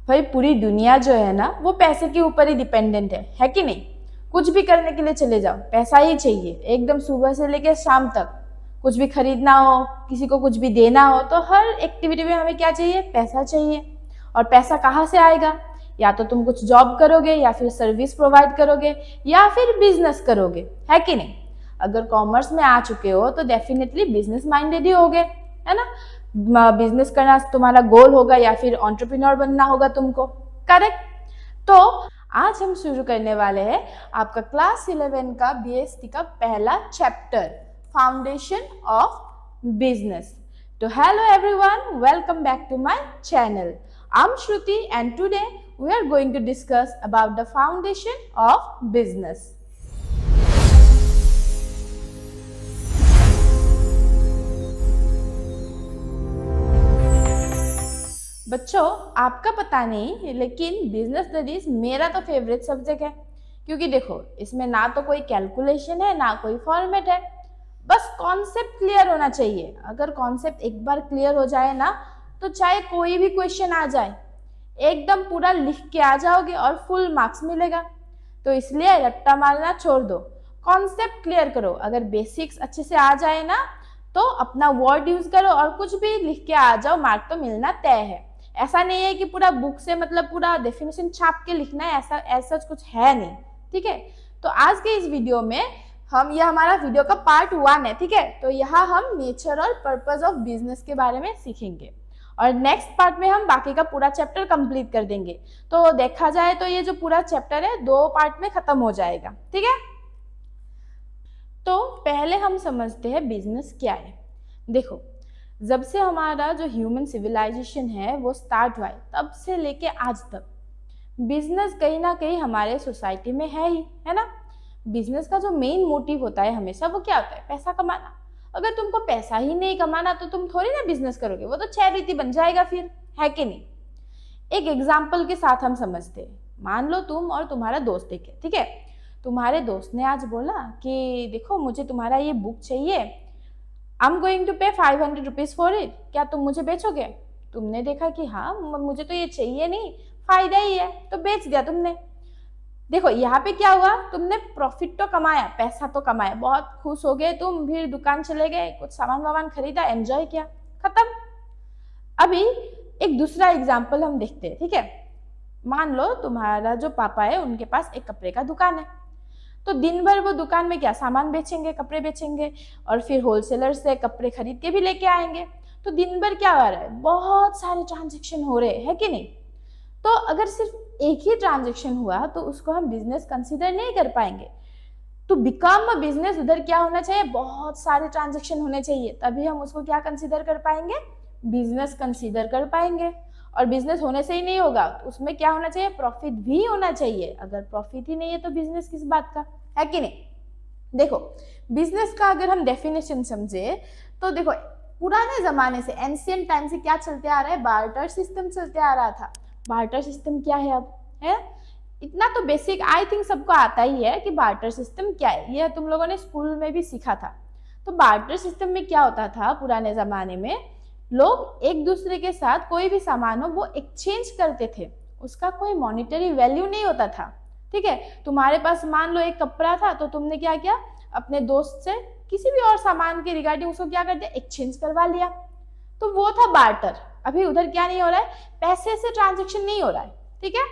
भाई पूरी दुनिया जो है ना वो पैसे के ऊपर ही डिपेंडेंट है कि नहीं। कुछ भी करने के लिए चले जाओ पैसा ही चाहिए, एकदम सुबह से लेकर शाम तक। कुछ भी खरीदना हो, किसी को कुछ भी देना हो, तो हर एक्टिविटी में हमें क्या चाहिए? पैसा चाहिए। और पैसा कहाँ से आएगा? या तो तुम कुछ जॉब करोगे, या फिर सर्विस प्रोवाइड करोगे, या फिर बिजनेस करोगे, है कि नहीं। अगर कॉमर्स में आ चुके हो तो डेफिनेटली बिजनेस माइंडेड ही होगे, है ना। बिजनेस करना तुम्हारा गोल होगा, या फिर एंटरप्रेन्योर बनना होगा तुमको, करेक्ट। तो आज हम शुरू करने वाले हैं आपका क्लास 11 का बीएसटी का पहला चैप्टर, फाउंडेशन ऑफ बिजनेस। तो hello everyone, welcome back to my channel. I'm Shruti and today we are going to discuss about the foundation of business. बच्चों, आपका पता नहीं लेकिन बिजनेस स्टडीज मेरा तो फेवरेट सब्जेक्ट है। क्योंकि देखो, इसमें ना तो कोई कैलकुलेशन है, ना कोई फॉर्मेट है, बस कॉन्सेप्ट क्लियर होना चाहिए। अगर कॉन्सेप्ट एक बार क्लियर हो जाए ना, तो चाहे कोई भी क्वेश्चन आ जाए, एकदम पूरा लिख के आ जाओगे और फुल मार्क्स मिलेगा। तो इसलिए रट्टा मारना छोड़ दो, कॉन्सेप्ट क्लियर करो। अगर बेसिक्स अच्छे से आ जाए ना, तो अपना वर्ड यूज करो और कुछ भी लिख के आ जाओ, मार्क तो मिलना तय है। ऐसा नहीं है कि पूरा बुक से मतलब पूरा डेफिनेशन छाप के लिखना है, ऐसा कुछ है नहीं, ठीक है। तो आज के इस वीडियो में यह हमारा वीडियो का पार्ट 1 है, ठीक है। तो यहाँ हम नेचर और पर्पस ऑफ बिजनेस के बारे में सीखेंगे, और नेक्स्ट पार्ट में हम बाकी का पूरा चैप्टर कंप्लीट कर देंगे। तो देखा जाए तो ये जो पूरा चैप्टर है 2 पार्ट में खत्म हो जाएगा, ठीक है। तो पहले हम समझते हैं बिजनेस क्या है। देखो, जब से हमारा जो ह्यूमन सिविलाइजेशन है वो स्टार्ट हुआ है, तब से लेके आज तक बिजनेस कहीं ना कहीं हमारे सोसाइटी में है ही, है ना। बिजनेस का जो मेन मोटिव होता है हमेशा, वो क्या होता है? पैसा कमाना। अगर तुमको पैसा ही नहीं कमाना तो तुम थोड़ी ना बिजनेस करोगे, वो तो चैरिटी बन जाएगा फिर, है कि नहीं। एक एग्जाम्पल के साथ हम समझते हैं। मान लो तुम और तुम्हारा दोस्त एक है, ठीक है। तुम्हारे दोस्त ने आज बोला कि देखो, मुझे तुम्हारा ये बुक चाहिए, आई एम गोइंग टू पे 500 रुपीज फॉर इट, क्या तुम मुझे बेचोगे? तुमने देखा कि हाँ, मुझे तो ये चाहिए नहीं, फायदा ही है, तो बेच दिया तुमने। देखो, यहाँ पे क्या हुआ? तुमने प्रॉफिट तो कमाया, पैसा तो कमाया, बहुत खुश हो गए तुम, फिर दुकान चले गए, कुछ सामान वामान खरीदा, एंजॉय किया, खत्म। अभी एक दूसरा एग्जाम्पल हम देखते हैं, ठीक है। मान लो तुम्हारा जो पापा है, उनके पास एक कपड़े का दुकान है। तो दिन भर वो दुकान में क्या सामान बेचेंगे? कपड़े बेचेंगे, और फिर होलसेलर से कपड़े खरीद के भी लेके आएंगे। तो दिन भर क्या हो रहा है? बहुत सारे ट्रांजेक्शन हो रहे हैं कि नहीं। तो अगर सिर्फ एक ही ट्रांजेक्शन हुआ तो उसको हम बिजनेस कंसीडर नहीं कर पाएंगे। टू बिकम अ बिजनेस, उधर क्या होना चाहिए? बहुत सारे ट्रांजेक्शन होने चाहिए, तभी हम उसको क्या कंसीडर कर पाएंगे? बिजनेस कंसीडर कर पाएंगे। और बिजनेस होने से ही नहीं होगा, तो उसमें क्या होना चाहिए? प्रॉफिट भी होना चाहिए। अगर प्रॉफिट ही नहीं है तो बिजनेस किस बात का, है कि नहीं। देखो, बिजनेस का अगर हम डेफिनेशन समझे तो देखो, पुराने जमाने से, एंशियंट टाइम से क्या चलते आ रहा है? बार्टर सिस्टम चलते आ रहा था। बार्टर सिस्टम क्या है अब, है? इतना तो बेसिक आई थिंक सबको आता ही है कि बार्टर सिस्टम क्या है, यह तुम लोगों ने स्कूल में भी सीखा था। तो बार्टर सिस्टम में क्या होता था पुराने जमाने में? लोग एक दूसरे के साथ कोई भी सामान हो वो एक्सचेंज करते थे, उसका कोई मॉनिटरी वैल्यू नहीं होता था, ठीक है। तुम्हारे पास मान लो एक कपड़ा था, तो तुमने क्या किया? अपने दोस्त से किसी भी और सामान के रिगार्डिंग उसको क्या कर दिया? एक्सचेंज करवा लिया। तो वो था बार्टर। अभी उधर क्या नहीं हो रहा है? पैसे से ट्रांजेक्शन नहीं हो रहा है, ठीक है।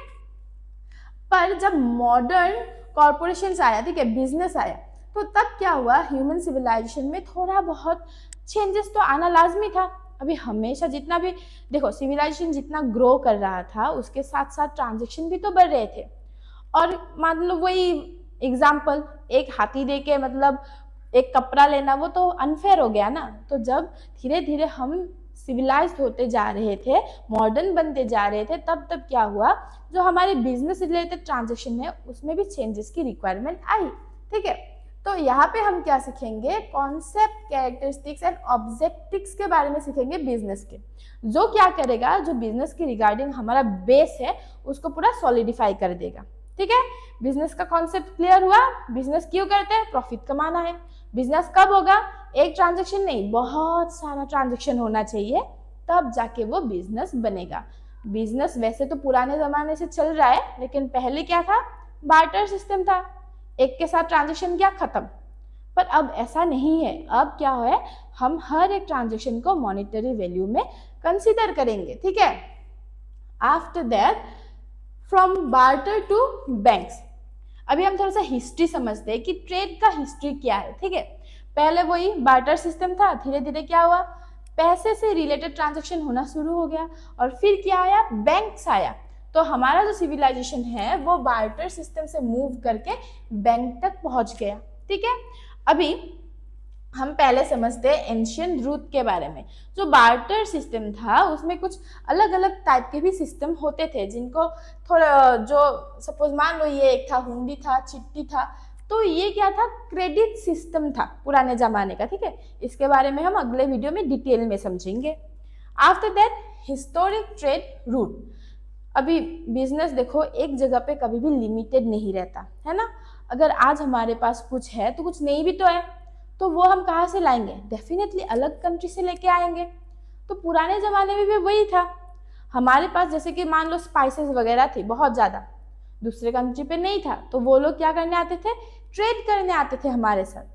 पर जब मॉडर्न कॉर्पोरेशन आया, ठीक है, बिजनेस आया, तो तब क्या हुआ? ह्यूमन सिविलाइजेशन में थोड़ा बहुत चेंजेस तो आना लाजमी था। अभी हमेशा जितना भी देखो, सिविलाइजेशन जितना ग्रो कर रहा था, उसके साथ साथ ट्रांजेक्शन भी तो बढ़ रहे थे। और मान लो वही एग्जाम्पल, एक हाथी दे के मतलब एक कपड़ा लेना, वो तो अनफेयर हो गया ना। तो जब धीरे धीरे हम सिविलाइज्ड होते जा रहे थे, मॉडर्न बनते जा रहे थे, तब तब क्या हुआ? जो हमारे बिजनेस रिलेटेड ट्रांजेक्शन है उसमें भी चेंजेस की रिक्वायरमेंट आई, ठीक है। तो यहाँ पे हम क्या सीखेंगे? कॉन्सेप्ट, कैरेक्टरिस्टिक्स एंड ऑब्जेक्टिव्स के बारे में सीखेंगे बिजनेस के, जो क्या करेगा, जो बिजनेस की रिगार्डिंग हमारा बेस है उसको पूरा सॉलिडिफाई कर देगा, ठीक है। बिजनेस का कॉन्सेप्ट क्लियर हुआ। बिजनेस क्यों करते हैं? प्रॉफिट कमाना है। बिजनेस कब होगा? एक ट्रांजेक्शन नहीं, बहुत सारा ट्रांजेक्शन होना चाहिए, तब जाके वो बिजनेस बनेगा। बिजनेस वैसे तो पुराने जमाने से चल रहा है, लेकिन पहले क्या था, बार्टर सिस्टम था, एक के साथ ट्रांजेक्शन किया खत्म। पर अब ऐसा नहीं है, अब क्या है, हम हर एक ट्रांजेक्शन को मॉनेटरी वैल्यू में कंसीडर करेंगे, ठीक है। After that from barter to banks, अभी हम थोड़ा सा हिस्ट्री समझते हैं कि ट्रेड का हिस्ट्री क्या है, ठीक है। पहले वही बार्टर सिस्टम था, धीरे धीरे क्या हुआ, पैसे से रिलेटेड ट्रांजैक्शन होना शुरू हो गया, और फिर क्या आया, बैंक्स आया। तो हमारा जो सिविलाइजेशन है वो बार्टर सिस्टम से मूव करके बैंक तक पहुंच गया, ठीक है। अभी हम पहले समझते हैं एंशियंट रूट के बारे में। जो बार्टर सिस्टम था उसमें कुछ अलग अलग टाइप के भी सिस्टम होते थे, जिनको थोड़ा, जो सपोज मान लो ये एक था, हुंडी था, चिट्ठी था, तो ये क्या था, क्रेडिट सिस्टम था पुराने जमाने का, ठीक है। इसके बारे में हम अगले वीडियो में डिटेल में समझेंगे। After that historic trade route. अभी बिजनेस देखो एक जगह पे कभी भी लिमिटेड नहीं रहता है ना। अगर आज हमारे पास कुछ है तो कुछ नहीं भी तो है, तो वो हम कहाँ से लाएंगे, डेफिनेटली अलग कंट्री से लेके आएंगे। तो पुराने जमाने में भी वही था, हमारे पास जैसे कि मान लो स्पाइसेस वगैरह थी बहुत ज़्यादा, दूसरे कंट्री पे नहीं था, तो वो लोग क्या करने आते थे, ट्रेड करने आते थे हमारे साथ,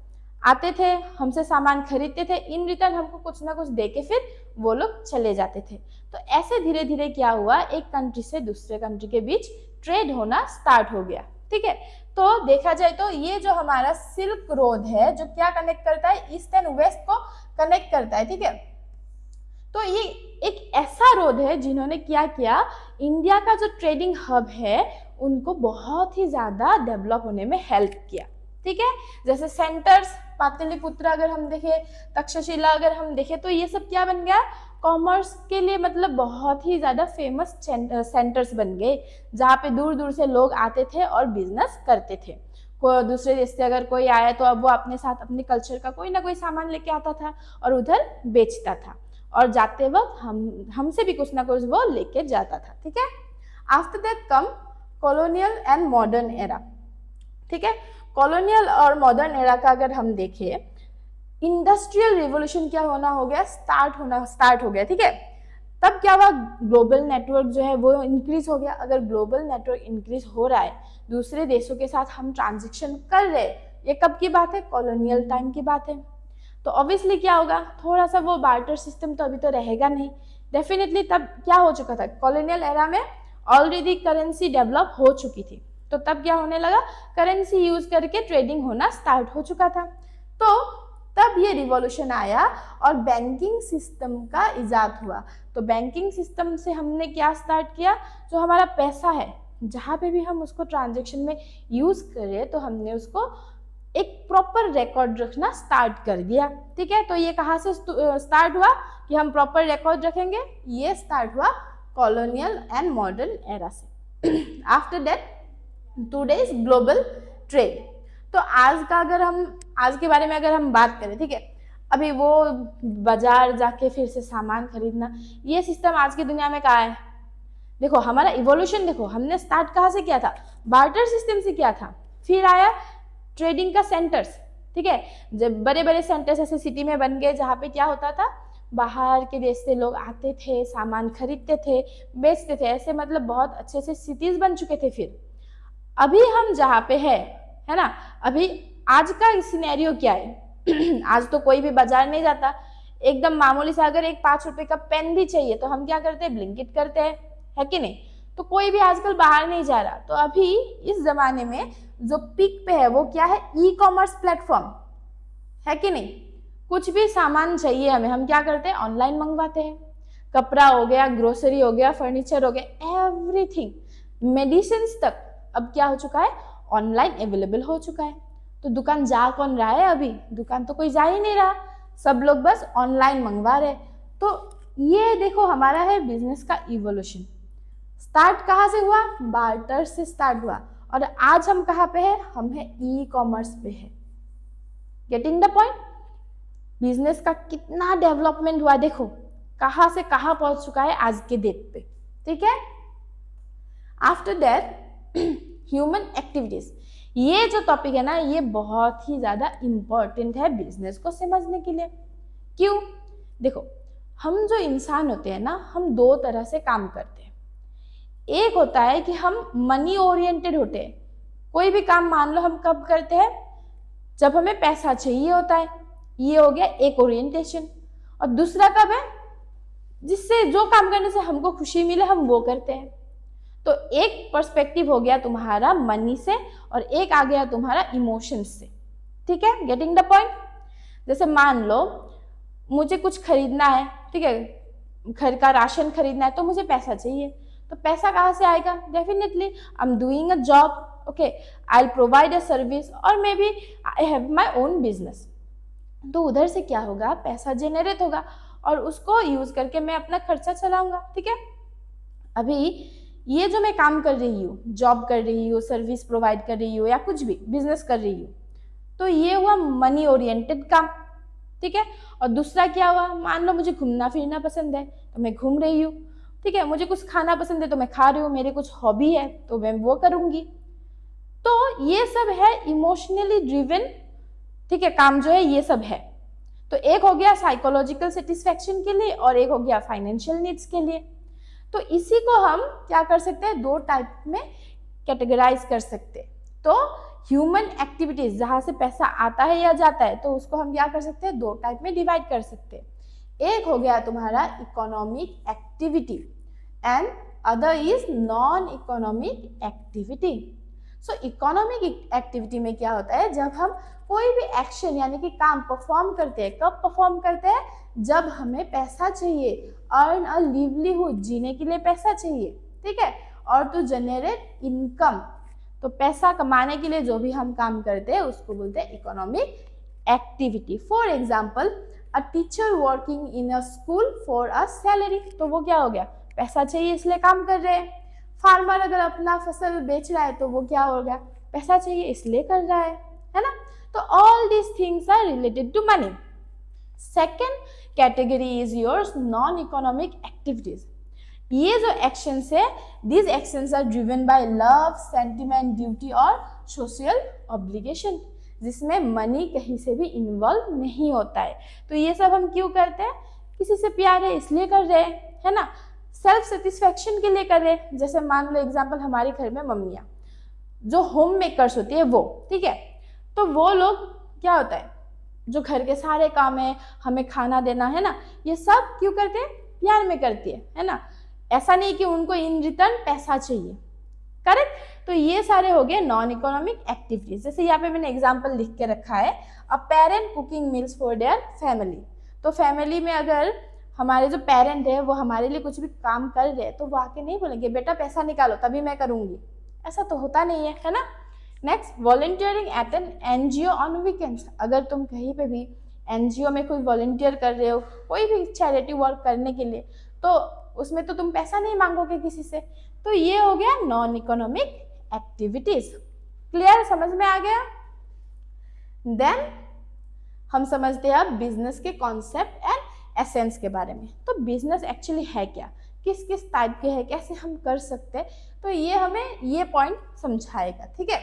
आते थे हमसे सामान खरीदते थे, इन रिटर्न हमको कुछ ना कुछ दे के फिर वो लोग चले जाते थे। तो ऐसे धीरे धीरे क्या हुआ, एक कंट्री से दूसरे कंट्री के बीच ट्रेड होना स्टार्ट हो गया, ठीक है। तो देखा जाए तो ये जो हमारा सिल्क रोड है, जो क्या कनेक्ट करता है, ईस्ट एंड वेस्ट को कनेक्ट करता है, ठीक है। तो ये एक ऐसा रोड है जिन्होंने क्या किया, इंडिया का जो ट्रेडिंग हब है उनको बहुत ही ज्यादा डेवलप होने में हेल्प किया, ठीक है। जैसे सेंटर्स, पाटलिपुत्र अगर हम देखें, तक्षशिला अगर हम देखें, तो ये सब क्या बन गया, कॉमर्स के लिए मतलब बहुत ही ज़्यादा फेमस सेंटर्स बन गए, जहाँ पे दूर दूर से लोग आते थे और बिजनेस करते थे। कोई दूसरे देश से अगर कोई आया तो अब वो अपने साथ अपने कल्चर का कोई ना कोई सामान लेके आता था और उधर बेचता था, और जाते वक्त हमसे भी कुछ ना कुछ वो लेके जाता था, ठीक है। After that come colonial and modern era, ठीक है। कॉलोनियल और मॉडर्न एरा का अगर हम देखें, इंडस्ट्रियल रिवोल्यूशन क्या हो गया, स्टार्ट हो गया, ठीक है। तब क्या हुआ, ग्लोबल नेटवर्क जो है वो इंक्रीज हो गया। अगर ग्लोबल नेटवर्क इंक्रीज हो रहा है, दूसरे देशों के साथ हम ट्रांजेक्शन कर रहे, ये कब की बात है, कॉलोनियल टाइम की बात है। तो ऑब्वियसली क्या होगा, थोड़ा सा वो बार्टर सिस्टम तो अभी तो रहेगा नहीं, डेफिनेटली तब क्या हो चुका था, कॉलोनियल एरा में ऑलरेडी करेंसी डेवलप हो चुकी थी, तो तब क्या होने लगा, करेंसी यूज करके ट्रेडिंग होना स्टार्ट हो चुका था। तो तब ये रिवॉल्यूशन आया और बैंकिंग सिस्टम का इजाद हुआ। तो बैंकिंग सिस्टम से हमने क्या स्टार्ट किया, जो हमारा पैसा है जहाँ पे भी हम उसको ट्रांजेक्शन में यूज करें, तो हमने उसको एक प्रॉपर रिकॉर्ड रखना स्टार्ट कर दिया, ठीक है। तो ये कहाँ से स्टार्ट हुआ कि हम प्रॉपर रिकॉर्ड रखेंगे, ये स्टार्ट हुआ कॉलोनियल एंड मॉडर्न एरा से। After that today's global trade. तो आज का अगर हम आज के बारे में अगर हम बात करें, ठीक है, अभी वो बाजार जाके फिर से सामान खरीदना, ये सिस्टम आज की दुनिया में कहाँ है। देखो हमारा इवोल्यूशन, देखो हमने स्टार्ट कहाँ से किया था, बार्टर सिस्टम से किया था, फिर आया ट्रेडिंग का सेंटर्स, ठीक है। जब बड़े बड़े सेंटर्स ऐसे सिटी में बन गए, जहाँ पे क्या होता था, बाहर के देश से लोग आते थे, सामान खरीदते थे, बेचते थे, ऐसे मतलब बहुत अच्छे से सिटीज बन चुके थे। फिर अभी हम जहाँ पे है ना, अभी आज का सिनेरियो क्या है आज तो कोई भी बाजार नहीं जाता, एकदम मामूली सा अगर एक 5 रुपए का पेन भी चाहिए तो हम क्या करते हैं, ब्लिंकिट करते हैं, है कि नहीं। तो कोई भी आजकल बाहर नहीं जा रहा। तो अभी इस जमाने में जो पीक पे है वो क्या है, ई कॉमर्स प्लेटफॉर्म, है कि नहीं। कुछ भी सामान चाहिए हमें, हम क्या करते हैं, ऑनलाइन मंगवाते हैं। कपड़ा हो गया, ग्रोसरी हो गया, फर्नीचर हो गया, एवरीथिंग, मेडिसिन तक अब क्या हो चुका है, ऑनलाइन अवेलेबल हो चुका है। तो दुकान जा कौन रहा है, अभी दुकान तो कोई जा ही नहीं रहा, सब लोग बस ऑनलाइन मंगवा रहे। तो ये देखो हमारा है बिजनेस का इवोल्यूशन। स्टार्ट कहाँ से हुआ, बार्टर से स्टार्ट हुआ, और आज हम कहाँ पे है, हम है ई कॉमर्स पे है। गेटिंग द पॉइंट, बिजनेस का कितना डेवलपमेंट हुआ, देखो कहाँ से कहाँ पहुंच चुका है आज के डेट पे, ठीक है। आफ्टर दैट ह्यूमन एक्टिविटीज, ये जो टॉपिक है ना, ये बहुत ही ज्यादा इंपॉर्टेंट है बिजनेस को समझने के लिए। क्यों, देखो हम जो इंसान होते हैं ना, हम 2 तरह से काम करते हैं। एक होता है कि हम मनी ओरिएंटेड होते हैं। कोई भी काम मान लो हम कब करते हैं, जब हमें पैसा चाहिए होता है। ये हो गया एक ओरिएंटेशन। और दूसरा कब है, जिससे जो काम करने से हमको खुशी मिले हम वो करते हैं। तो एक पर्सपेक्टिव हो गया तुम्हारा मनी से और एक आ गया तुम्हारा इमोशंस से। ठीक है, गेटिंग द पॉइंट। जैसे मान लो मुझे कुछ खरीदना है, ठीक है, घर का राशन खरीदना है, तो मुझे पैसा चाहिए। तो पैसा कहाँ से आएगा? Definitely I am doing a job, okay, I will provide a service, और maybe I have my own business. तो उधर से क्या होगा, पैसा जनरेट होगा और उसको यूज करके मैं अपना खर्चा चलाऊंगा। ठीक है, अभी ये जो मैं काम कर रही हूँ, जॉब कर रही हूँ, सर्विस प्रोवाइड कर रही हूँ या कुछ भी बिजनेस कर रही हूँ, तो ये हुआ मनी ओरिएंटेड काम। ठीक है, और दूसरा क्या हुआ, मान लो मुझे घूमना फिरना पसंद है तो मैं घूम रही हूँ। ठीक है, मुझे कुछ खाना पसंद है तो मैं खा रही हूँ, मेरी कुछ हॉबी है तो मैं वो करूंगी। तो ये सब है इमोशनली ड्रिवन, ठीक है, काम जो है ये सब है। तो एक हो गया साइकोलॉजिकल सेटिस्फैक्शन के लिए और एक हो गया फाइनेंशियल नीड्स के लिए। तो इसी को हम क्या कर सकते हैं, दो टाइप में कैटेगराइज कर सकते हैं। तो ह्यूमन एक्टिविटीज जहां से पैसा आता है या जाता है, तो उसको हम क्या कर सकते हैं, दो टाइप में डिवाइड कर सकते हैं। एक हो गया तुम्हारा economic activity and other is non economic activity. So economic activity में क्या होता है, जब हम कोई भी एक्शन यानी कि काम परफॉर्म करते हैं, कब परफॉर्म करते हैं, जब हमें पैसा चाहिए, अर्न अ लिवलीहुड, जीने के लिए पैसा चाहिए। ठीक है, और टू जनरेट इनकम, तो पैसा कमाने के लिए जो भी हम काम करते हैं उसको बोलते हैं economic activity. For example a teacher working in a school for a salary, तो वो क्या हो गया, पैसा चाहिए इसलिए काम कर रहे हैं। फार्मर अगर अपना फसल बेच रहा है तो वो क्या हो गया, पैसा चाहिए इसलिए कर रहा है ना। तो all these things are related to money. Second category is yours non economic activities. ये जो एक्शंस है, these actions are driven by love, sentiment, duty और सोशल ऑब्लिगेशन, जिसमें मनी कहीं से भी इन्वॉल्व नहीं होता है। तो ये सब हम क्यों करते हैं, किसी से प्यार है इसलिए कर रहे हैं, है ना, सेल्फ सेटिस्फेक्शन के लिए कर रहे हैं। जैसे मान लो एग्जाम्पल, हमारे घर में मम्मियाँ जो होम मेकर्स होती है वो, ठीक है, तो वो लोग क्या होता है, जो घर के सारे काम है, हमें खाना देना, है ना, ये सब क्यों करते हैं, प्यार में करती है ना। ऐसा नहीं कि उनको इन रिटर्न पैसा चाहिए। करेक्ट, तो ये सारे हो गए नॉन इकोनॉमिक एक्टिविटीज। जैसे यहाँ पे मैंने एग्जांपल लिख के रखा है, a parent cooking meals for their family. तो फैमिली में अगर हमारे जो पेरेंट है वो हमारे लिए कुछ भी काम कर रहे हैं, तो वो आके नहीं बोलेंगे बेटा पैसा निकालो तभी मैं करूंगी, ऐसा तो होता नहीं है ना। Next, volunteering at an NGO on weekends. अगर तुम कहीं पे भी एनजीओ में कोई वॉलंटियर कर रहे हो, कोई भी चैरिटी वर्क करने के लिए, तो उसमें तो तुम पैसा नहीं मांगोगे किसी से। तो ये हो गया नॉन इकोनॉमिक एक्टिविटीज। क्लियर, समझ में आ गया। देन हम समझते हैं अब बिजनेस के कॉन्सेप्ट एंड एसेंस के बारे में। तो बिजनेस एक्चुअली है क्या, किस किस टाइप के है, कैसे हम कर सकते हैं, तो ये हमें ये पॉइंट समझाएगा। ठीक है,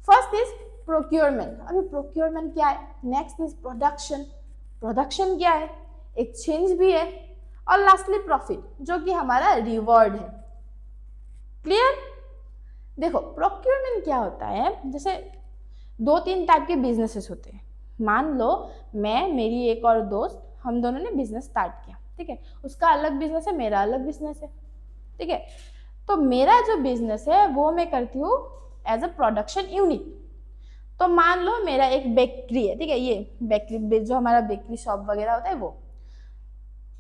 फर्स्ट इज प्रोक्योरमेंट। अभी प्रोक्योरमेंट क्या है, नेक्स्ट इज प्रोडक्शन, प्रोडक्शन क्या है, एक्सचेंज भी है, और लास्टली प्रॉफिट जो कि हमारा रिवॉर्ड है। क्लियर, देखो प्रोक्योरमेंट क्या होता है, जैसे दो तीन टाइप के बिजनेसेस होते हैं। मान लो मैं, मेरी एक और दोस्त, हम दोनों ने बिजनेस स्टार्ट किया, ठीक है, उसका अलग बिजनेस है, मेरा अलग बिजनेस है। ठीक है, तो मेरा जो बिजनेस है वो मैं करती हूँ एज अ प्रोडक्शन यूनिट। तो मान लो मेरा एक बेकरी है, ठीक है, ये बेकरी जो हमारा बेकरी शॉप वगैरह होता है वो,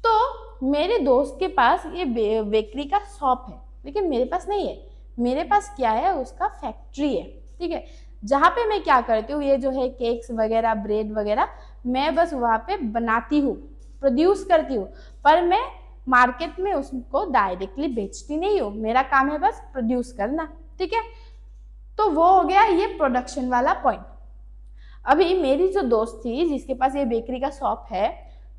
तो मेरे दोस्त के पास ये बेकरी का शॉप है, लेकिन मेरे पास नहीं है। मेरे पास क्या है, उसका फैक्ट्री है। ठीक है, जहाँ पे मैं क्या करती हूँ, ये जो है केक्स वगैरह, ब्रेड वगैरह, मैं बस वहाँ पे बनाती हूँ, प्रोड्यूस करती हूँ, पर मैं मार्केट में उसको डायरेक्टली बेचती नहीं हूँ। मेरा काम है बस प्रोड्यूस करना। ठीक है, तो वो हो गया ये प्रोडक्शन वाला पॉइंट। अभी मेरी जो दोस्त थी जिसके पास ये बेकरी का शॉप है,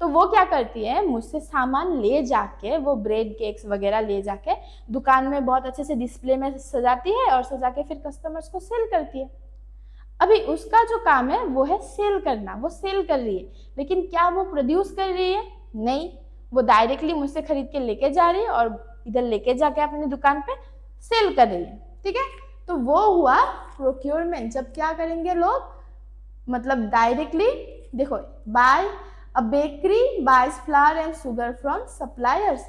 तो वो क्या करती है, मुझसे सामान ले जाके, वो ब्रेड केक्स वगैरह ले जाके दुकान में बहुत अच्छे से डिस्प्ले में सजाती है और सजा के फिर कस्टमर्स को सेल करती है। अभी उसका जो काम है वो है सेल करना, वो सेल कर रही है, लेकिन क्या वो प्रोड्यूस कर रही है, नहीं, वो डायरेक्टली मुझसे खरीद के लेके जा रही है और इधर लेके जाके अपनी दुकान पे सेल कर रही है, ठीक है। तो वो हुआ प्रोक्योरमेंट। जब क्या करेंगे लोग, मतलब डायरेक्टली, देखो, by a bakery buys flour and sugar from suppliers.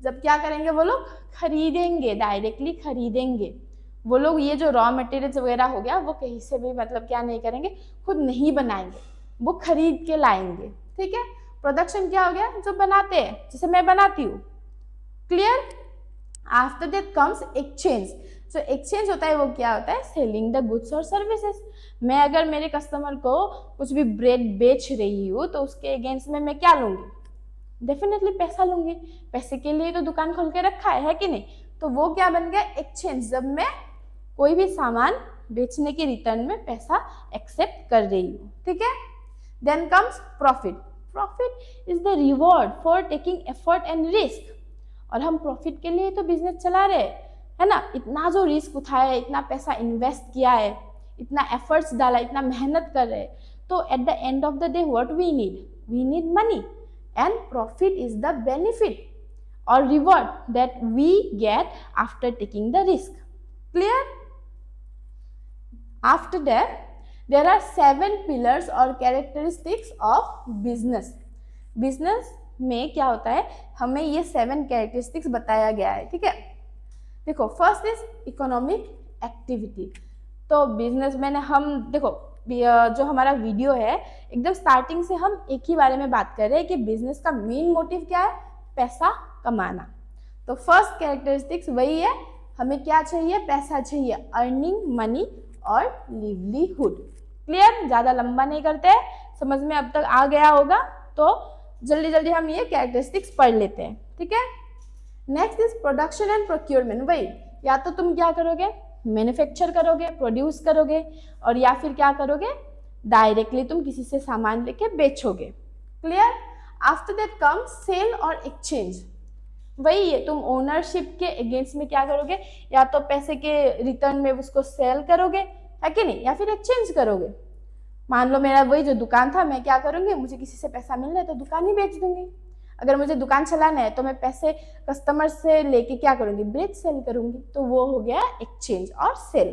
जब क्या करेंगे वो लोग, खरीदेंगे, डायरेक्टली खरीदेंगे। वो लोग ये जो रॉ मटेरियल्स वगैरह हो गया वो कहीं से भी मतलब क्या नहीं करेंगे, खुद नहीं बनाएंगे, वो खरीद के लाएंगे, ठीक है। प्रोडक्शन क्या हो गया, जो बनाते हैं, जैसे मैं बनाती हूँ, clear. After that comes exchange. जो एक्सचेंज होता है वो क्या होता है, सेलिंग द गुड्स और सर्विसेज। मैं अगर मेरे कस्टमर को कुछ भी ब्रेड बेच रही हूँ तो उसके अगेंस्ट में मैं क्या लूंगी, डेफिनेटली पैसा लूंगी। पैसे के लिए तो दुकान खोल के रखा है कि नहीं। तो वो क्या बन गया, एक्सचेंज। जब मैं कोई भी सामान बेचने के रिटर्न में पैसा एक्सेप्ट कर रही हूँ, ठीक है। Then comes profit. Profit is the reward for taking effort and risk. और हम प्रॉफिट के लिए तो बिजनेस चला रहे हैं, है ना। इतना जो रिस्क उठाया है, इतना पैसा इन्वेस्ट किया है, इतना एफर्ट्स डाला, इतना मेहनत कर रहे हैं, तो at the end of the day what we need money, and profit is the benefit or reward that we get after taking the risk. Clear? After that there are 7 pillars or characteristics of business. business में क्या होता है, हमें ये 7 characteristics बताया गया है, ठीक है। देखो, फर्स्ट इज इकोनॉमिक एक्टिविटी। तो बिजनेस में हम देखो, जो हमारा वीडियो है एकदम स्टार्टिंग से हम एक ही बारे में बात कर रहे हैं कि बिजनेस का मेन मोटिव क्या है, पैसा कमाना। तो फर्स्ट कैरेक्टरिस्टिक्स वही है, हमें क्या चाहिए, पैसा चाहिए, अर्निंग मनी और लिवलीहुड। क्लियर, ज्यादा लंबा नहीं करते हैं, समझ में अब तक आ गया होगा। तो जल्दी जल्दी हम ये कैरेक्टरिस्टिक्स पढ़ लेते हैं, ठीक है। Next is production and procurement. वही, या तो तुम क्या करोगे, मैन्युफैक्चर करोगे, प्रोड्यूस करोगे, और या फिर क्या करोगे, डायरेक्टली तुम किसी से सामान लेके बेचोगे। Clear. After that comes sale और एक्सचेंज। वही है, तुम ओनरशिप के अगेंस्ट में क्या करोगे, या तो पैसे के रिटर्न में उसको सेल करोगे, है कि नहीं, या फिर एक्सचेंज करोगे। मान लो मेरा वही जो दुकान था, मैं क्या करूंगी, मुझे किसी से पैसा मिल रहा है तो दुकान ही बेच दूंगी। अगर मुझे दुकान चलाना है तो मैं पैसे कस्टमर से लेके क्या करूंगी, ब्रेड सेल करूंगी। तो वो हो गया एक्सचेंज और सेल।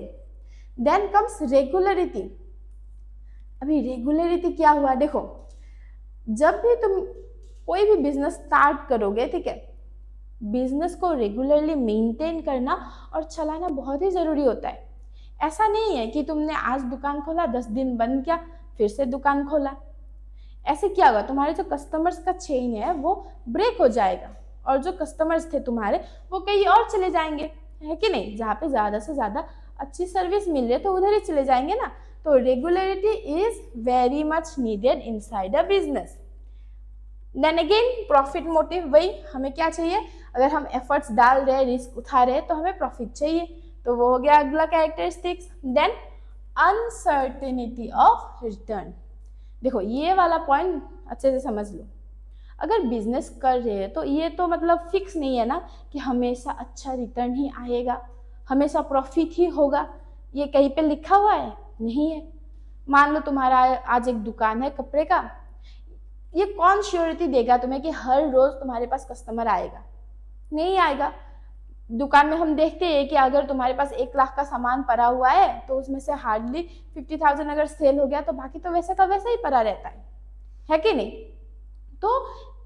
Then comes regularity. अभी रेगुलरिटी क्या हुआ, देखो, जब भी तुम कोई भी बिजनेस स्टार्ट करोगे, ठीक है, बिजनेस को रेगुलरली मेंटेन करना और चलाना बहुत ही जरूरी होता है। ऐसा नहीं है कि तुमने आज दुकान खोला, 10 दिन बंद किया, फिर से दुकान खोला। ऐसे क्या होगा, तुम्हारे जो कस्टमर्स का चेन है वो ब्रेक हो जाएगा, और जो कस्टमर्स थे तुम्हारे वो कहीं और चले जाएंगे, है कि नहीं। जहाँ पे ज्यादा से ज्यादा अच्छी सर्विस मिल रही है तो उधर ही चले जाएंगे ना। तो regularity is very much needed inside a business. Then again profit motive. वही, हमें क्या चाहिए, अगर हम एफर्ट्स डाल रहे हैं, रिस्क उठा रहे हैं, तो हमें प्रॉफिट चाहिए। तो वो हो गया अगला characteristics. Then uncertainty of return. देखो, ये वाला पॉइंट अच्छे से समझ लो। अगर बिजनेस कर रहे हैं तो ये तो मतलब फिक्स नहीं है ना कि हमेशा अच्छा रिटर्न ही आएगा, हमेशा प्रॉफिट ही होगा। ये कहीं पे लिखा हुआ है, नहीं है। मान लो तुम्हारा आज एक दुकान है कपड़े का, ये कौन श्योरिटी देगा तुम्हें कि हर रोज तुम्हारे पास कस्टमर आएगा, नहीं आएगा। दुकान में हम देखते हैं कि अगर तुम्हारे पास 1 लाख का सामान पड़ा हुआ है तो उसमें से हार्डली 50,000 अगर सेल हो गया तो बाकी तो वैसे का वैसा ही पड़ा रहता है कि नहीं। तो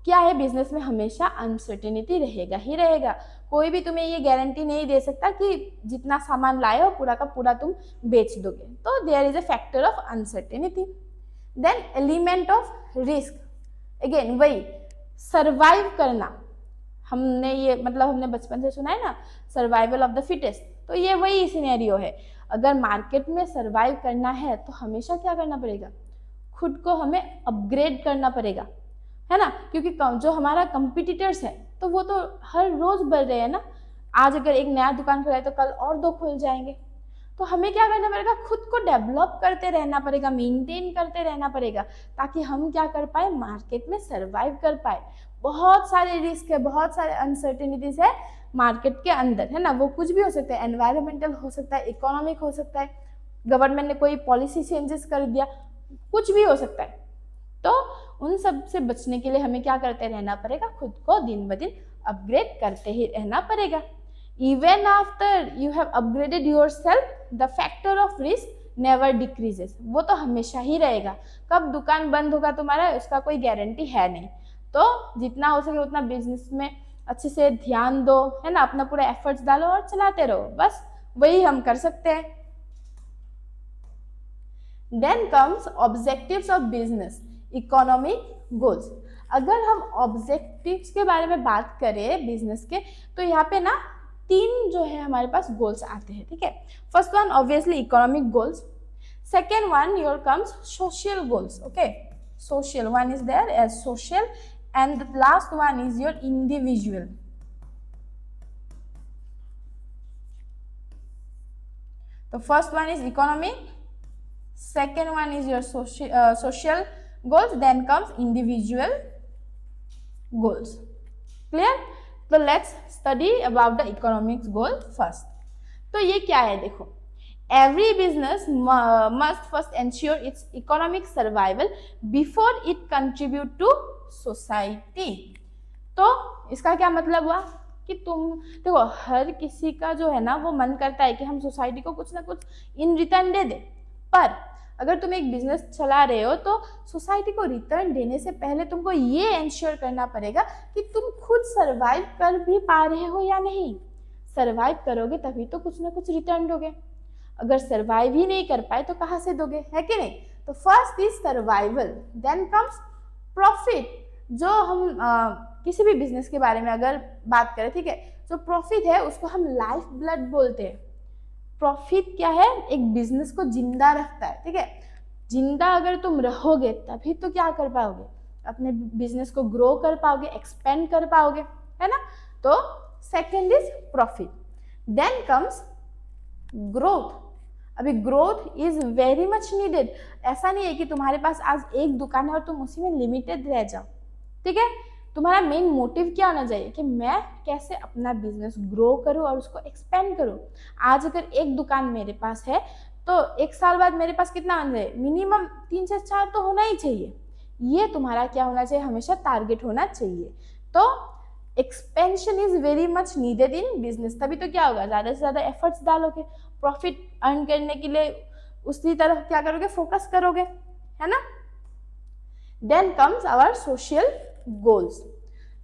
क्या है, बिजनेस में हमेशा अनसर्टेनिटी रहेगा ही रहेगा। कोई भी तुम्हें ये गारंटी नहीं दे सकता कि जितना सामान लाए हो पूरा का पूरा तुम बेच दोगे। तो there is a factor of uncertainty. Then element of risk. Again वही, सर्वाइव करना। हमने ये मतलब हमने बचपन से सुना है ना, सर्वाइवल ऑफ द फिटेस्ट। तो ये वही सिनेरियो है। अगर मार्केट में सर्वाइव करना है तो हमेशा क्या करना पड़ेगा, खुद को हमें अपग्रेड करना पड़ेगा, है ना। क्योंकि जो हमारा कंपिटिटर्स है तो वो तो हर रोज बढ़ रहे हैं ना। आज अगर एक नया दुकान खुला है तो कल और 2 खुल जाएंगे। तो हमें क्या करना पड़ेगा, खुद को डेवलप करते रहना पड़ेगा, मेंटेन करते रहना पड़ेगा, ताकि हम क्या कर पाए, मार्केट में सर्वाइव कर पाए। बहुत सारे रिस्क है, बहुत सारे अनसर्टेनिटीज है मार्केट के अंदर, है ना। वो कुछ भी हो सकता है, एनवायरमेंटल हो सकता है, इकोनॉमिक हो सकता है, गवर्नमेंट ने कोई पॉलिसी चेंजेस कर दिया, कुछ भी हो सकता है। तो उन सब से बचने के लिए हमें क्या करते रहना पड़ेगा, खुद को दिन ब दिन अपग्रेड करते ही रहना पड़ेगा। Even after you have upgraded your self the factor of risk never decreases, वो तो हमेशा ही रहेगा। कब दुकान बंद होगा तुम्हारा उसका कोई गारंटी है नहीं। तो जितना हो सके उतना बिजनेस में अच्छे से ध्यान दो, है ना, अपना पूरा एफर्ट्स डालो और चलाते रहो, बस वही हम कर सकते हैं। Then comes objectives of business, economic goals. अगर हम ऑब्जेक्टिव्स के बारे में बात करें बिजनेस के, तो यहाँ पे ना 3 जो है हमारे पास गोल्स आते हैं, ठीक है। First one obviously economic goals, second one your comes social goals, okay, social one is there as social, and the last one is your individual. The first one is economic, second one is your social goals, then comes individual goals. Clear? So let's study about the economic goal first. तो ये क्या है देखो, every business must first ensure its economic survival before it contribute to society. तो इसका क्या मतलब हुआ कि तुम देखो हर किसी का जो है ना वो मन करता है कि हम सोसाइटी को कुछ ना कुछ इन रिटर्न दे दे, पर अगर तुम एक बिजनेस चला रहे हो तो सोसाइटी को रिटर्न देने से पहले तुमको ये एंश्योर करना पड़ेगा कि तुम खुद सर्वाइव कर भी पा रहे हो या नहीं। सर्वाइव करोगे तभी तो कुछ ना कुछ रिटर्न दोगे, अगर सर्वाइव ही नहीं कर पाए तो कहाँ से दोगे, है कि नहीं। तो first is survival, then comes profit. जो हम किसी भी बिजनेस के बारे में अगर बात करें, ठीक है, जो प्रॉफिट है उसको हम लाइफ ब्लड बोलते हैं। प्रॉफिट क्या है, एक बिजनेस को जिंदा रखता है, ठीक है। जिंदा अगर तुम रहोगे तभी तो क्या कर पाओगे, अपने बिजनेस को ग्रो कर पाओगे, एक्सपेंड कर पाओगे, है ना। तो second is profit, then comes growth. अभी growth is very much needed. ऐसा नहीं है कि तुम्हारे पास आज एक दुकान है और तुम उसी में लिमिटेड रह जाओ, ठीक है। तुम्हारा मेन मोटिव क्या होना चाहिए कि मैं कैसे अपना बिजनेस ग्रो करूं और उसको एक्सपेंड करूं। आज अगर एक दुकान मेरे पास है तो 1 साल बाद मेरे पास कितना होना चाहिए, मिनिमम 3 से 4 तो होना ही चाहिए। ये तुम्हारा क्या होना चाहिए, हमेशा टारगेट होना चाहिए। तो expansion is very much needed in business, तभी तो क्या होगा, ज़्यादा से ज़्यादा एफर्ट्स डालोगे, प्रॉफिट अर्न करने के लिए उसी तरफ क्या करोगे, फोकस करोगे, है ना। Then comes our social goals.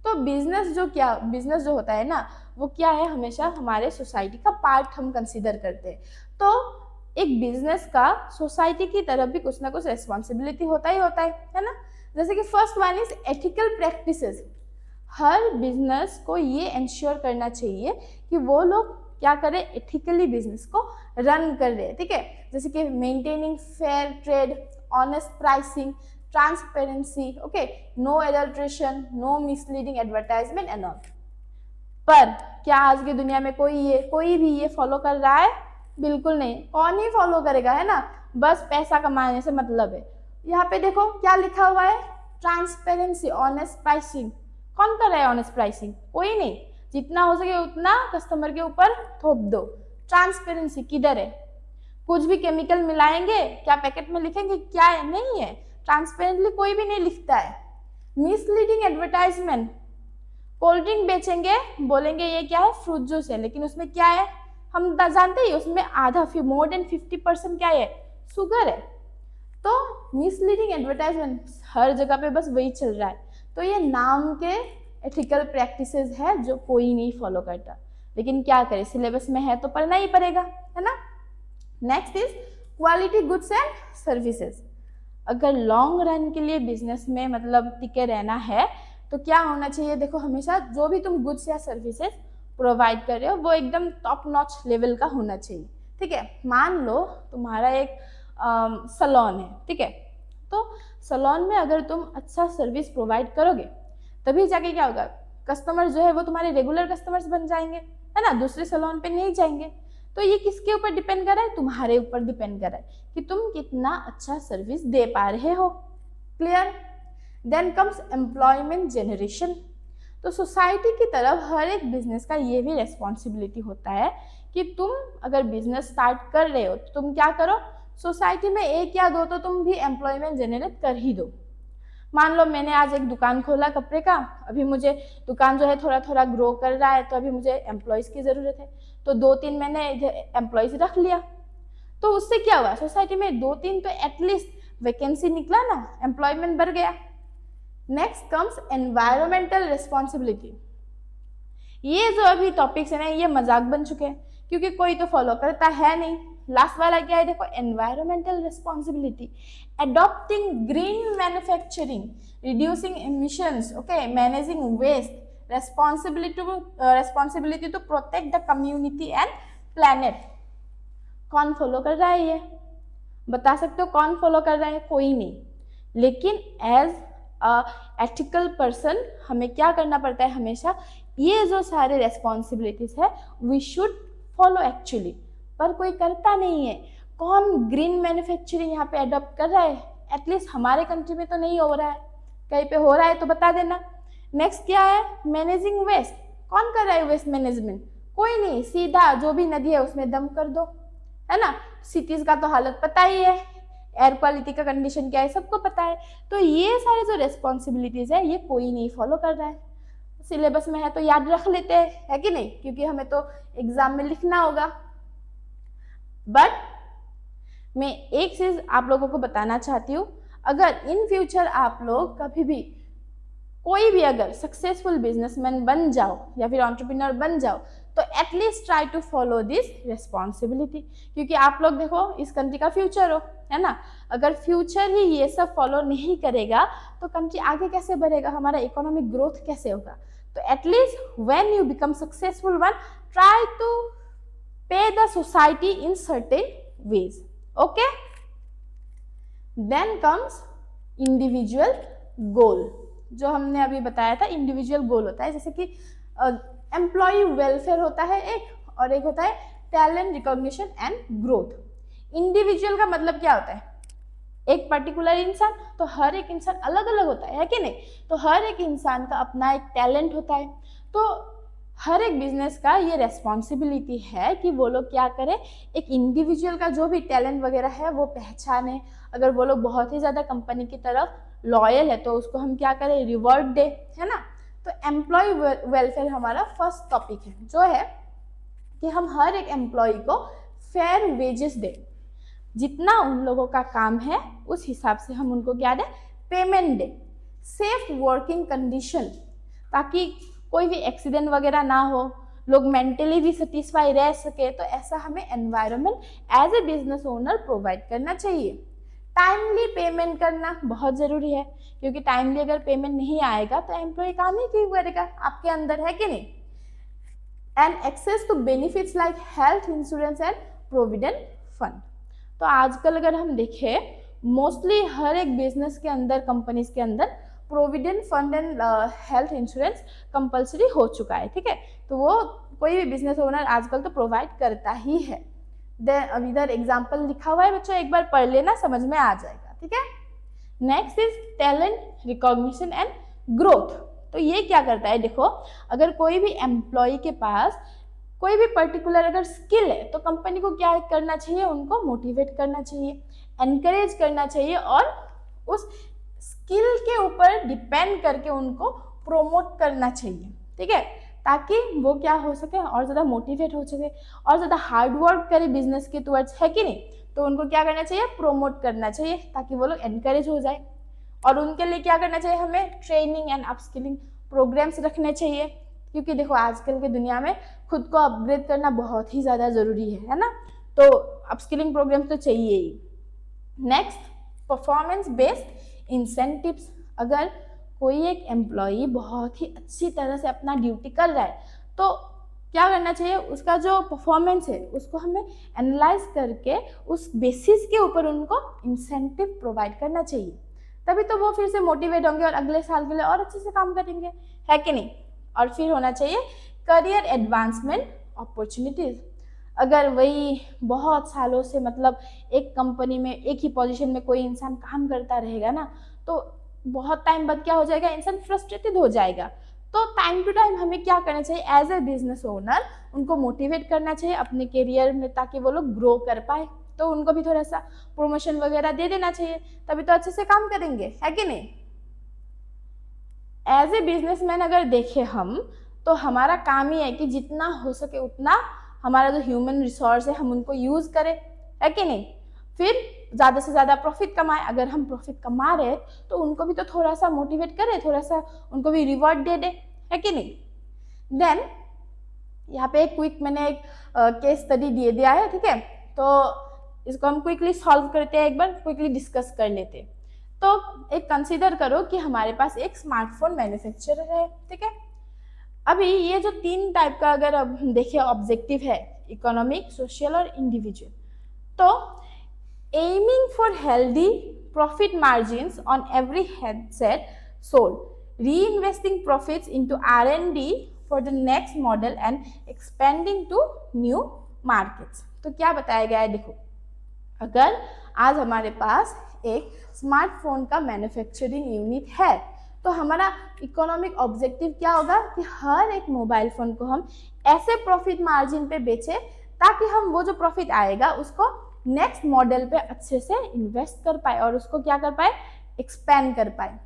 तो बिजनेस जो होता है ना वो क्या है, हमेशा हमारे सोसाइटी का पार्ट हम कंसीडर करते हैं। तो एक बिजनेस का सोसाइटी की तरफ भी कुछ ना कुछ रेस्पॉन्सिबिलिटी होता ही होता है ना। जैसे कि first one is ethical practices. Her business को ये इंश्योर करना चाहिए कि वो लोग क्या करें, एथिकली बिजनेस को रन कर रहे हैं, ठीक है। जैसे कि maintaining fair trade, honest pricing, transparency, okay, no adulteration, no misleading advertisement and all. पर क्या आज की दुनिया में कोई भी ये फॉलो कर रहा है? बिल्कुल नहीं। कौन ही फॉलो करेगा, है ना। बस पैसा कमाने से मतलब है। यहाँ पे देखो क्या लिखा हुआ है, ट्रांसपेरेंसी, ऑनेस्ट प्राइसिंग। कौन कर रहा है ऑनेस्ट प्राइसिंग? कोई नहीं। जितना हो सके उतना कस्टमर के ऊपर थोप दो। ट्रांसपेरेंसी किधर है? कुछ भी केमिकल मिलाएंगे क्या पैकेट में लिखेंगे क्या है? नहीं है। ट्रांसपेरेंटली कोई भी नहीं लिखता है। मिसलीडिंग एडवर्टाइजमेंट, कोल्ड ड्रिंक बेचेंगे, बोलेंगे ये क्या है, फ्रूट जूस है, लेकिन उसमें क्या है हम जानते ही, उसमें आधा मोर देन 50% क्या है, शुगर है। तो मिसलीडिंग एडवर्टाइजमेंट हर जगह पे बस वही चल रहा है। तो ये नाम के एथिकल प्रैक्टिसेस है जो कोई नहीं फॉलो करता, लेकिन क्या करे, सिलेबस में है तो पढ़ना ही पड़ेगा, है ना। Next is quality goods and services. अगर लॉन्ग रन के लिए बिजनेस में मतलब टिके रहना है तो क्या होना चाहिए, देखो हमेशा जो भी तुम गुड्स या सर्विसेज प्रोवाइड कर रहे हो वो एकदम टॉप नॉच लेवल का होना चाहिए, ठीक है। मान लो तुम्हारा एक सलोन है, ठीक है, तो सलोन में अगर तुम अच्छा सर्विस प्रोवाइड करोगे तभी जाके क्या होगा, कस्टमर जो है वो तुम्हारे रेगुलर कस्टमर्स बन जाएंगे, है ना, दूसरे सलोन पे नहीं जाएंगे। तो ये किसके ऊपर डिपेंड कर रहा है, तुम्हारे ऊपर डिपेंड कर रहा है कि तुम कितना अच्छा सर्विस दे पा रहे हो। Clear. Then comes employment generation. तो सोसाइटी की तरफ हर एक बिजनेस का ये भी रेस्पॉन्सिबिलिटी होता है कि तुम अगर बिजनेस स्टार्ट कर रहे हो तो तुम क्या करो, सोसाइटी में 1 या 2 तो तुम भी एम्प्लॉयमेंट जनरेट कर ही दो। मान लो मैंने आज एक दुकान खोला कपड़े का, अभी मुझे दुकान जो है थोड़ा थोड़ा ग्रो कर रहा है, तो अभी मुझे एम्प्लॉयज़ की ज़रूरत है, तो 2-3 मैंने एम्प्लॉयज़ रख लिया। तो उससे क्या हुआ, सोसाइटी में 2-3 तो एटलीस्ट वैकेंसी निकला ना, एम्प्लॉयमेंट बढ़ गया। Next comes environmental responsibility. ये जो अभी टॉपिक्स है ना, ये मजाक बन चुके हैं क्योंकि कोई तो फॉलो करता है नहीं। लास्ट वाला क्या है देखो, environmental responsibility, adopting green manufacturing, reducing emissions, okay, managing waste, responsibility to protect the community and planet. कौन फॉलो कर रहा है ये, बता सकते हो कौन फॉलो कर रहा है? कोई नहीं। लेकिन एज एथिकल पर्सन हमें क्या करना पड़ता है हमेशा, ये जो सारे रेस्पॉन्सिबिलिटीज है वी शुड फॉलो एक्चुअली, पर कोई करता नहीं है। कौन ग्रीन मैन्युफैक्चरिंग यहाँ पे अडॉप्ट कर रहा है? एटलीस्ट हमारे कंट्री में तो नहीं हो रहा है, कहीं पे हो रहा है तो बता देना। नेक्स्ट क्या है, मैनेजिंग वेस्ट। कौन कर रहा है वेस्ट मैनेजमेंट? कोई नहीं, सीधा जो भी नदी है उसमें दम कर दो, है ना। सिटीज का तो हालत पता ही है, एयर क्वालिटी का कंडीशन क्या है सबको पता है। तो ये सारे जो रेस्पॉन्सिबिलिटीज है ये कोई नहीं फॉलो कर रहा है। सिलेबस में है तो याद रख लेते हैं, है कि नहीं, क्योंकि हमें तो एग्जाम में लिखना होगा। बट मैं एक चीज आप लोगों को बताना चाहती हूँ, अगर इन फ्यूचर आप लोग कभी भी कोई भी अगर सक्सेसफुल बिजनेसमैन बन जाओ या फिर एंटरप्रेन्योर बन जाओ, तो at least try to follow this responsibility, क्योंकि आप लोग देखो इस कंट्री का फ्यूचर हो, है ना। अगर फ्यूचर ही ये सब फॉलो नहीं करेगा तो कंट्री आगे कैसे बढ़ेगा, हमारा इकोनॉमिक ग्रोथ कैसे होगा। तो at least when you become successful one, try to pay the society in certain ways, okay. Then comes individual goal. जो हमने अभी बताया था इंडिविजुअल गोल होता है, जैसे कि एम्प्लॉय वेलफेयर होता है एक, और एक होता है talent recognition and growth. Individual का मतलब क्या होता है, एक पर्टिकुलर इंसान, तो हर एक इंसान अलग अलग होता है कि नहीं। तो हर एक इंसान का अपना एक टैलेंट होता है, तो हर एक बिजनेस का ये रेस्पॉन्सिबिलिटी है कि वो लोग क्या करें, एक इंडिविजुअल का जो भी टैलेंट वगैरह है वो पहचाने। अगर वो लोग बहुत ही ज़्यादा कंपनी की तरफ लॉयल है तो उसको हम क्या करें, रिवॉर्ड दे, है ना। तो एम्प्लॉय वेलफेयर हमारा फर्स्ट टॉपिक है, जो है कि हम हर एक एम्प्लॉय को फेयर वेजेस दें, जितना उन लोगों का काम है उस हिसाब से हम उनको क्या दें, पेमेंट दें। सेफ वर्किंग कंडीशन, ताकि कोई भी एक्सीडेंट वगैरह ना हो, लोग मेंटली भी सेटिस्फाई रह सके, तो ऐसा हमें environment as a business owner provide करना चाहिए। टाइमली पेमेंट करना बहुत ज़रूरी है, क्योंकि टाइमली अगर पेमेंट नहीं आएगा तो एम्प्लॉय काम ही क्यों करेगा आपके अंदर, है कि नहीं। And access to benefits like health insurance and provident fund. तो आजकल अगर हम देखें मोस्टली हर एक बिजनेस के अंदर, कंपनीज के अंदर provident fund and health insurance compulsory हो चुका है, ठीक है। तो वो कोई भी बिजनेस ओनर आजकल तो प्रोवाइड करता ही है। अब इधर एग्जाम्पल लिखा हुआ है बच्चों, एक बार पढ़ लेना, समझ में आ जाएगा, ठीक है। Next is talent recognition and growth. तो ये क्या करता है, देखो अगर कोई भी एम्प्लॉय के पास कोई भी पर्टिकुलर अगर स्किल है तो कंपनी को क्या करना चाहिए, उनको मोटिवेट करना चाहिए, एनकरेज करना चाहिए, और उस स्किल के ऊपर डिपेंड करके उनको प्रोमोट करना चाहिए, ठीक है, ताकि वो क्या हो सके, और ज़्यादा मोटिवेट हो सके और ज़्यादा हार्ड वर्क करे बिजनेस के टुवर्ड्स, है कि नहीं। तो उनको क्या करना चाहिए, प्रोमोट करना चाहिए, ताकि वो लोग एनकरेज हो जाए। और उनके लिए क्या करना चाहिए, हमें ट्रेनिंग एंड अपस्किलिंग प्रोग्राम्स रखने चाहिए, क्योंकि देखो आजकल के दुनिया में खुद को अपग्रेड करना बहुत ही ज़्यादा ज़रूरी है ना। तो अपस्किलिंग प्रोग्राम्स तो चाहिए ही। Next, performance based incentives. अगर कोई एक एम्प्लॉई बहुत ही अच्छी तरह से अपना ड्यूटी कर रहा है तो क्या करना चाहिए, उसका जो परफॉर्मेंस है उसको हमें एनालाइज करके उस बेसिस के ऊपर उनको इंसेंटिव प्रोवाइड करना चाहिए, तभी तो वो फिर से मोटिवेट होंगे और अगले साल के लिए और अच्छे से काम करेंगे, है कि नहीं। और फिर होना चाहिए करियर एडवांसमेंट अपॉर्चुनिटीज। अगर वही बहुत सालों से मतलब एक कंपनी में एक ही पोजीशन में कोई इंसान काम करता रहेगा ना, तो बहुत टाइम बाद क्या हो जाएगा, इंसान फ्रस्ट्रेटेड हो जाएगा। तो टाइम टू टाइम हमें क्या करना चाहिए, एज ए बिजनेस ओनर उनको मोटिवेट करना चाहिए अपने करियर में, ताकि वो लोग ग्रो कर पाए। तो उनको भी थोड़ा सा प्रमोशन वगैरह दे देना चाहिए, तभी तो अच्छे से काम करेंगे, है कि नहीं। एज ए बिजनेसमैन अगर देखें हम, तो हमारा काम ही है कि जितना हो सके उतना हमारा जो ह्यूमन रिसोर्स है हम उनको यूज करें, है कि नहीं। फिर ज़्यादा से ज़्यादा प्रॉफिट कमाएं। अगर हम प्रॉफिट कमा रहे हैं तो उनको भी तो थोड़ा सा मोटिवेट करें, थोड़ा सा उनको भी रिवॉर्ड दे दे, है कि नहीं। देन यहाँ पे एक क्विक मैंने एक केस स्टडी दे दिया है, ठीक है। तो इसको हम क्विकली सॉल्व करते हैं, एक बार क्विकली डिस्कस कर लेते हैं। तो एक कंसीडर करो कि हमारे पास एक स्मार्टफोन मैन्युफैक्चरर है, ठीक है। अभी ये जो 3 टाइप का अगर अब हम देखें ऑब्जेक्टिव है, इकोनॉमिक, सोशल और इंडिविजुअल, तो aiming for healthy profit margins on every headset sold, reinvesting profits into R&D for the next model and expanding to new markets। तो क्या बताया गया है, देखो अगर आज हमारे पास एक स्मार्टफोन का मैन्युफैक्चरिंग यूनिट है तो हमारा इकोनॉमिक ऑब्जेक्टिव क्या होगा कि हर एक मोबाइल फोन को हम ऐसे प्रॉफिट मार्जिन पे बेचें ताकि हम वो जो प्रॉफिट आएगा उसको नेक्स्ट मॉडल पे अच्छे से इन्वेस्ट कर पाए और उसको क्या कर पाए, एक्सपेंड कर पाए।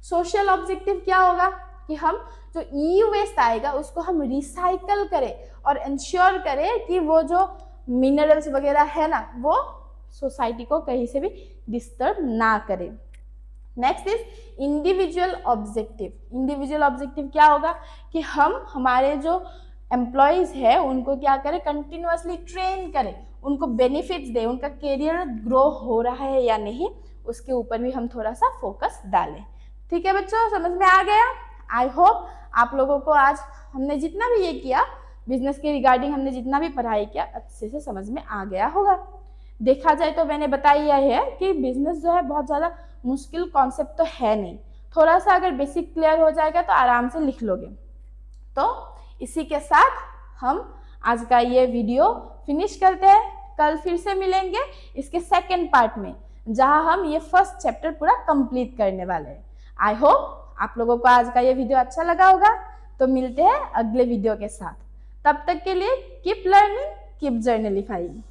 सोशल ऑब्जेक्टिव क्या होगा कि हम जो ई वेस्ट आएगा उसको हम रिसाइकल करें और इंश्योर करें कि वो जो मिनरल्स वगैरह है ना वो सोसाइटी को कहीं से भी डिस्टर्ब ना करे। Next is individual objective. Individual objective क्या होगा कि हम हमारे जो एम्प्लॉयज है उनको क्या करें, कंटिन्यूअसली ट्रेन करें, उनको बेनिफिट्स दें, उनका करियर ग्रो हो रहा है या नहीं उसके ऊपर भी हम थोड़ा सा फोकस डालें। ठीक है बच्चों, समझ में आ गया। आई होप आप लोगों को आज हमने जितना भी ये किया बिजनेस के रिगार्डिंग, हमने जितना भी पढ़ाई किया अच्छे से समझ में आ गया होगा। देखा जाए तो मैंने बताया है कि बिजनेस जो है बहुत ज़्यादा मुश्किल कॉन्सेप्ट तो है नहीं, थोड़ा सा अगर बेसिक क्लियर हो जाएगा तो आराम से लिख लोगे। तो इसी के साथ हम आज का ये वीडियो फिनिश करते हैं। कल फिर से मिलेंगे इसके सेकंड पार्ट में जहां हम ये फर्स्ट चैप्टर पूरा कंप्लीट करने वाले हैं। आई होप आप लोगों को आज का ये वीडियो अच्छा लगा होगा। तो मिलते हैं अगले वीडियो के साथ, तब तक के लिए कीप लर्निंग, कीप जर्नलिफाइंग।